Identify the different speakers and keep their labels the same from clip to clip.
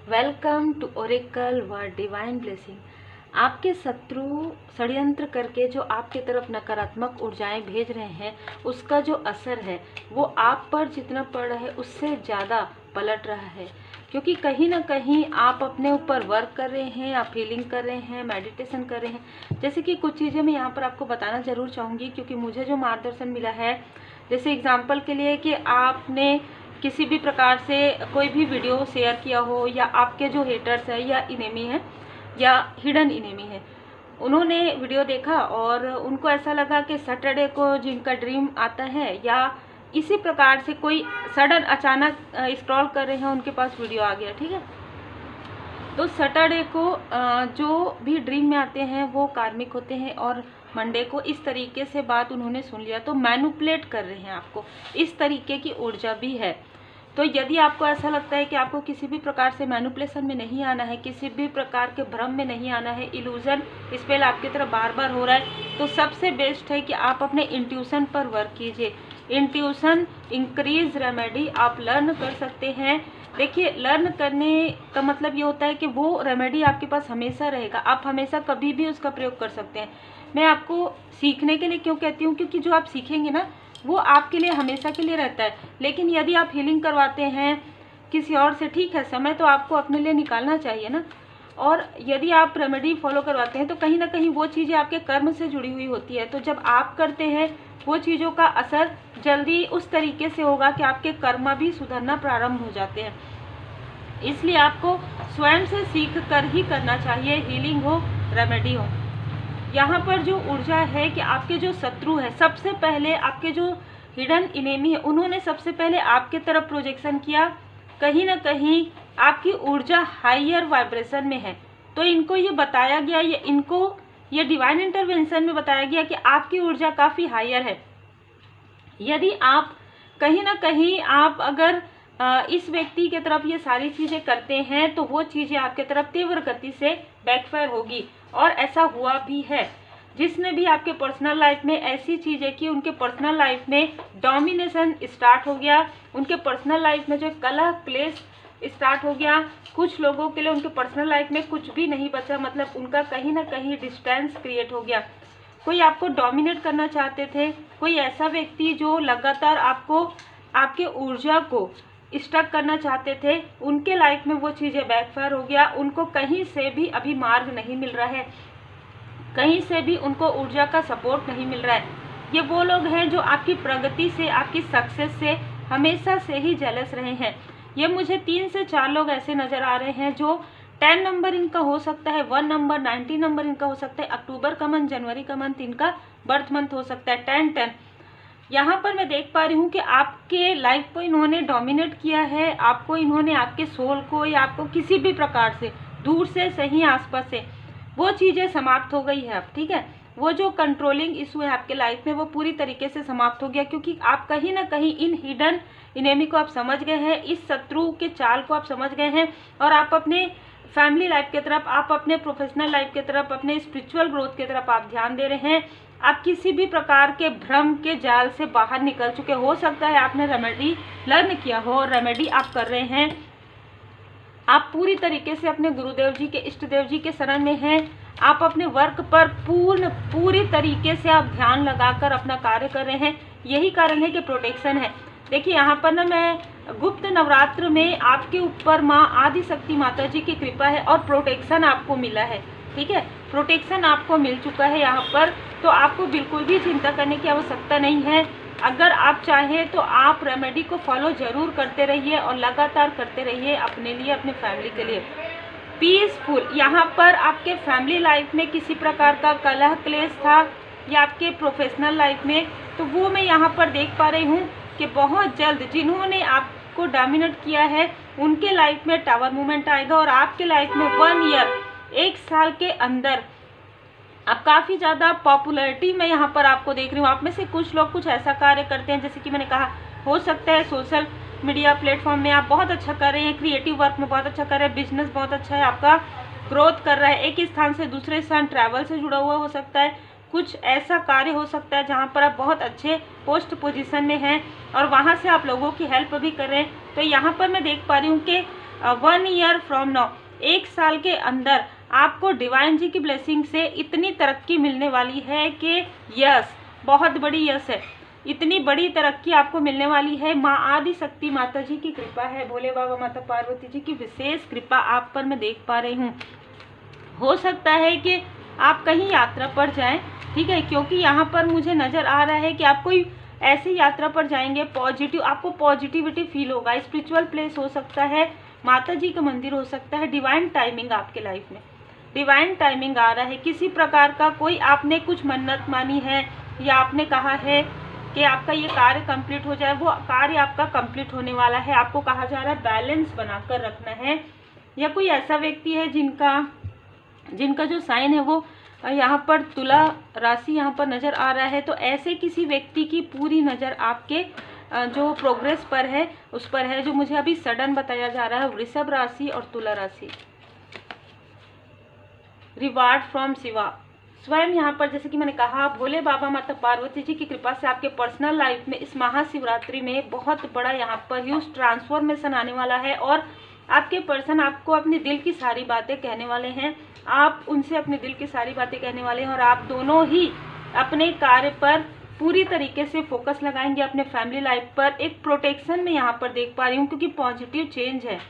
Speaker 1: Welcome to oracle word divine blessing. आपके शत्रु षड्यंत्र करके जो आपकी तरफ नकारात्मक ऊर्जाएं भेज रहे हैं, उसका जो असर है वो आप पर जितना पड़ रहा है उससे ज़्यादा पलट रहा है। क्योंकि कहीं ना कहीं आप अपने ऊपर वर्क कर रहे हैं, आप हीलिंग कर रहे हैं, मेडिटेशन कर रहे हैं। जैसे कि कुछ चीज़ें मैं यहाँ पर आपको बताना ज़रूर चाहूँगी, क्योंकि मुझे जो मार्गदर्शन मिला है, जैसे एग्जाम्पल के लिए कि आपने किसी भी प्रकार से कोई भी वीडियो शेयर किया हो, या आपके जो हेटर्स है या इनेमी है या हिडन इनेमी है, उन्होंने वीडियो देखा और उनको ऐसा लगा कि सैटरडे को जिनका ड्रीम आता है, या इसी प्रकार से कोई सडन अचानक स्क्रॉल कर रहे हैं, उनके पास वीडियो आ गया, ठीक है। तो सैटरडे को जो भी ड्रीम में आते हैं वो कार्मिक होते हैं, और मंडे को इस तरीके से बात उन्होंने सुन लिया तो मैनिपुलेट कर रहे हैं आपको। इस तरीके की ऊर्जा भी है। तो यदि आपको ऐसा लगता है कि आपको किसी भी प्रकार से मैनिपुलेशन में नहीं आना है, किसी भी प्रकार के भ्रम में नहीं आना है, इल्यूजन स्पेल आपकी तरफ बार बार हो रहा है, तो सबसे बेस्ट है कि आप अपने इंट्यूशन पर वर्क कीजिए। इंट्यूशन इंक्रीज रेमेडी आप लर्न कर सकते हैं। देखिए, लर्न करने का मतलब ये होता है कि वो रेमेडी आपके पास हमेशा रहेगा, आप हमेशा कभी भी उसका प्रयोग कर सकते हैं। मैं आपको सीखने के लिए क्यों कहती हूँ, क्योंकि जो आप सीखेंगे ना वो आपके लिए हमेशा के लिए रहता है। लेकिन यदि आप हीलिंग करवाते हैं किसी और से, ठीक है, समय तो आपको अपने लिए निकालना चाहिए ना। और यदि आप रेमेडी फॉलो करवाते हैं तो कहीं ना कहीं वो चीज़ें आपके कर्म से जुड़ी हुई होती है। तो जब आप करते हैं वो चीज़ों का असर जल्दी उस तरीके से होगा कि आपके कर्म भी सुधरना प्रारंभ हो जाते हैं। इसलिए आपको स्वयं से सीख कर ही करना चाहिए, हीलिंग हो, रेमेडी हो। यहाँ पर जो ऊर्जा है कि आपके जो शत्रु है, सबसे पहले आपके जो हिडन इनेमी है, उन्होंने सबसे पहले आपके तरफ प्रोजेक्शन किया। कहीं ना कहीं आपकी ऊर्जा हायर वाइब्रेशन में है, तो इनको ये बताया गया, ये डिवाइन इंटरवेंशन में बताया गया कि आपकी ऊर्जा काफ़ी हायर है। यदि आप कहीं ना कहीं आप अगर इस व्यक्ति के तरफ ये सारी चीज़ें करते हैं तो वो चीज़ें आपके तरफ तीव्र गति से बैकफायर होगी। और ऐसा हुआ भी है। जिसने भी आपके पर्सनल लाइफ में ऐसी चीज़ें की, उनके पर्सनल लाइफ में डोमिनेशन स्टार्ट हो गया, उनके पर्सनल लाइफ में जो कलह क्लेश स्टार्ट हो गया। कुछ लोगों के लिए उनके पर्सनल लाइफ में कुछ भी नहीं बचा, मतलब उनका कहीं ना कहीं डिस्टेंस क्रिएट हो गया। कोई आपको डोमिनेट करना चाहते थे, कोई ऐसा व्यक्ति जो लगातार आपको आपके ऊर्जा को स्टक करना चाहते थे, उनके लाइफ में वो चीज़ें बैकफायर हो गया। उनको कहीं से भी अभी मार्ग नहीं मिल रहा है, कहीं से भी उनको ऊर्जा का सपोर्ट नहीं मिल रहा है। ये वो लोग हैं जो आपकी प्रगति से, आपकी सक्सेस से हमेशा से ही जेलस रहे हैं। ये मुझे 3 से 4 लोग ऐसे नज़र आ रहे हैं जो 10 नंबर इनका हो सकता है, 1 नंबर, 90 नंबर इनका हो सकता है, अक्टूबर का मंथ, जनवरी का मंथ इनका बर्थ मंथ हो सकता है, 10-10। यहाँ पर मैं देख पा रही हूँ कि आपके लाइफ को इन्होंने डोमिनेट किया है, आपको इन्होंने, आपके सोल को, या आपको किसी भी प्रकार से, दूर से सही आसपास से, वो चीज़ें समाप्त हो गई है अब, ठीक है। वो जो कंट्रोलिंग इशू है आपके लाइफ में वो पूरी तरीके से समाप्त हो गया, क्योंकि आप कहीं ना कहीं इन हिडन इनेमी को आप समझ गए हैं, इस शत्रु के चाल को आप समझ गए हैं, और आप अपने फैमिली लाइफ की तरफ, आप अपने प्रोफेशनल लाइफ की तरफ, अपने स्पिरिचुअल ग्रोथ की तरफ आप ध्यान दे रहे हैं। आप किसी भी प्रकार के भ्रम के जाल से बाहर निकल चुके हो सकता है, आपने रेमेडी लर्न किया हो, रेमेडी आप कर रहे हैं। आप पूरी तरीके से अपने गुरुदेव जी के, इष्ट देव जी के शरण में हैं। आप अपने वर्क पर पूरी तरीके से आप ध्यान लगाकर अपना कार्य कर रहे हैं। यही कारण है कि प्रोटेक्शन है। देखिए, यहाँ पर ना मैं गुप्त नवरात्र में आपके ऊपर माँ आदिशक्ति माता जी की कृपा है और प्रोटेक्शन आपको मिला है, ठीक है। प्रोटेक्शन आपको मिल चुका है यहाँ पर, तो आपको बिल्कुल भी चिंता करने की आवश्यकता नहीं है। अगर आप चाहें तो आप रेमेडी को फॉलो जरूर करते रहिए और लगातार करते रहिए अपने लिए, अपने फैमिली के लिए। पीसफुल, यहाँ पर आपके फैमिली लाइफ में किसी प्रकार का कलह क्लेश था या आपके प्रोफेशनल लाइफ में, तो वो मैं यहाँ पर देख पा रही हूँ कि बहुत जल्द जिन्होंने आपको डोमिनेट किया है उनके लाइफ में टावर मूवमेंट आएगा, और आपके लाइफ में 1 ईयर, 1 साल के अंदर आप काफ़ी ज़्यादा पॉपुलैरिटी में यहाँ पर आपको देख रही हूँ। आप में से कुछ लोग कुछ ऐसा कार्य करते हैं, जैसे कि मैंने कहा, हो सकता है सोशल मीडिया प्लेटफॉर्म में आप बहुत अच्छा कर रहे हैं, क्रिएटिव वर्क में बहुत अच्छा कर रहे हैं, बिजनेस बहुत अच्छा है आपका, ग्रोथ कर रहा है, एक स्थान से दूसरे स्थान ट्रैवल से जुड़ा हुआ हो सकता है, कुछ ऐसा कार्य हो सकता है जहाँ पर आप बहुत अच्छे पोस्ट पोजीशन में हैं और वहाँ से आप लोगों की हेल्प भी कर रहे हैं। तो यहाँ पर मैं देख पा रही हूँ कि 1 ईयर फ्रॉम नाउ, 1 साल के अंदर आपको डिवाइन जी की ब्लेसिंग से इतनी तरक्की मिलने वाली है कि यस, बहुत बड़ी यस है, इतनी बड़ी तरक्की आपको मिलने वाली है। माँ आदि शक्ति माता जी की कृपा है, भोले बाबा माता पार्वती जी की विशेष कृपा आप पर मैं देख पा रही हूँ। हो सकता है कि आप कहीं यात्रा पर जाएं, ठीक है, क्योंकि यहाँ पर मुझे नज़र आ रहा है कि आप कोई ऐसी यात्रा पर जाएंगे, पॉजिटिव, आपको पॉजिटिविटी फील होगा। स्पिरिचुअल प्लेस हो सकता है, माता जी का मंदिर हो सकता है। डिवाइन टाइमिंग आपके लाइफ में, डिवाइन टाइमिंग आ रहा है। किसी प्रकार का कोई आपने कुछ मन्नत मानी है या आपने कहा है कि आपका ये कार्य कंप्लीट हो जाए, वो कार्य आपका कंप्लीट होने वाला है। आपको कहा जा रहा है बैलेंस बनाकर रखना है। या कोई ऐसा व्यक्ति है जिनका जो साइन है वो यहाँ पर तुला राशि यहाँ पर नज़र आ रहा है, तो ऐसे किसी व्यक्ति की पूरी नज़र आपके जो प्रोग्रेस पर है उस पर है, जो मुझे अभी सडन बताया जा रहा है। वृषभ राशि और तुला राशि। रिवार्ड फ्रॉम शिवा, स्वयं यहाँ पर जैसे कि मैंने कहा, भोले बाबा माता पार्वती जी की कृपा से आपके पर्सनल लाइफ में इस महाशिवरात्रि में बहुत बड़ा यहाँ पर ह्यूज ट्रांसफॉर्मेशन आने वाला है। और आपके पर्सन आपको अपने दिल की सारी बातें कहने वाले हैं, आप उनसे अपने दिल की सारी बातें कहने वाले हैं, और आप दोनों ही अपने कार्य पर पूरी तरीके से फोकस लगाएंगे, अपने फैमिली लाइफ पर। एक प्रोटेक्शन में यहाँ पर देख पा रही हूँ, क्योंकि पॉजिटिव चेंज है।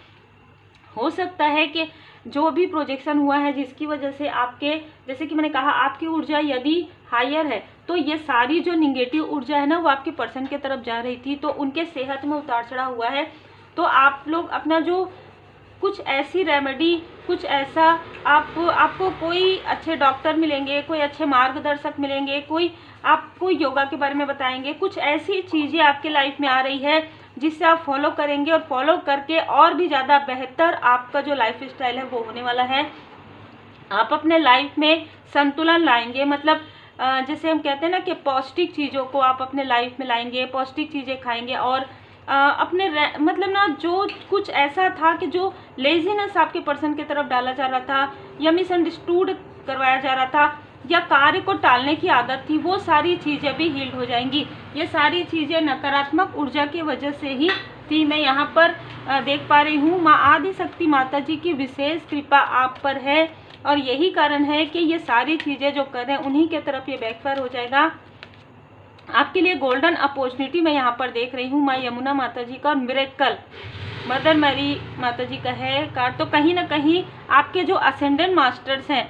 Speaker 1: हो सकता है कि जो भी प्रोजेक्शन हुआ है जिसकी वजह से आपके, जैसे कि मैंने कहा, आपकी ऊर्जा यदि हायर है तो ये सारी जो निगेटिव ऊर्जा है ना वो आपके पर्सन की तरफ जा रही थी, तो उनके सेहत में उतार चढ़ाव हुआ है। तो आप लोग अपना जो कुछ ऐसी रेमेडी, कुछ ऐसा आपको कोई अच्छे डॉक्टर मिलेंगे, कोई अच्छे मार्गदर्शक मिलेंगे, कोई आपको योगा के बारे में बताएंगे, कुछ ऐसी चीज़ें आपके लाइफ में आ रही है जिससे आप फॉलो करेंगे, और फॉलो करके और भी ज़्यादा बेहतर आपका जो लाइफ स्टाइल है वो होने वाला है। आप अपने लाइफ में संतुलन लाएंगे, मतलब जैसे हम कहते हैं ना कि पौष्टिक चीज़ों को आप अपने लाइफ में लाएंगे, पौष्टिक चीज़ें खाएंगे, और अपने मतलब ना जो कुछ ऐसा था कि जो लेजीनेस आपके पर्सन की तरफ डाला जा रहा था या मिसअंडरस्टूड करवाया जा रहा था या कार्य को टालने की आदत थी, वो सारी चीज़ें भी हील्ड हो जाएंगी। ये सारी चीज़ें नकारात्मक ऊर्जा की वजह से ही थी। मैं यहाँ पर देख पा रही हूँ माँ आदि शक्ति माता जी की विशेष कृपा आप पर है, और यही कारण है कि ये सारी चीज़ें जो कर रहे हैं उन्हीं के तरफ ये बैकफायर हो जाएगा। आपके लिए गोल्डन अपॉर्चुनिटी मैं यहाँ पर देख रही हूँ माँ यमुना माता जी का, और मिरेकल मदर मैरी माता जी का है कार्ड। तो कहीं ना कहीं आपके जो असेंडेंट मास्टर्स हैं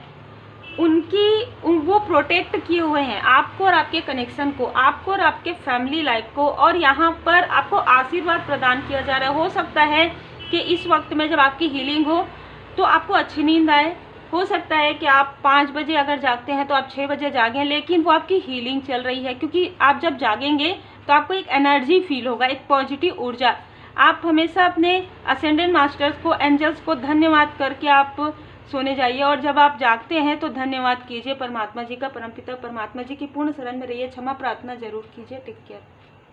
Speaker 1: वो प्रोटेक्ट किए हुए हैं आपको और आपके कनेक्शन को, आपको और आपके फैमिली लाइफ को, और यहाँ पर आपको आशीर्वाद प्रदान किया जा रहा है। हो सकता है कि इस वक्त में जब आपकी हीलिंग हो तो आपको अच्छी नींद आए, हो सकता है कि आप 5 बजे अगर जागते हैं तो आप 6 बजे जागें, लेकिन वो आपकी हीलिंग चल रही है, क्योंकि आप जब जागेंगे तो आपको एक एनर्जी फील होगा, एक पॉजिटिव ऊर्जा। आप हमेशा अपने असेंडेंट मास्टर्स को, एंजल्स को धन्यवाद करके आप सोने जाइए, और जब आप जागते हैं तो धन्यवाद कीजिए परमात्मा जी का, परमपिता परमात्मा जी की पूर्ण शरण में रहिए, क्षमा प्रार्थना जरूर कीजिए। Take care.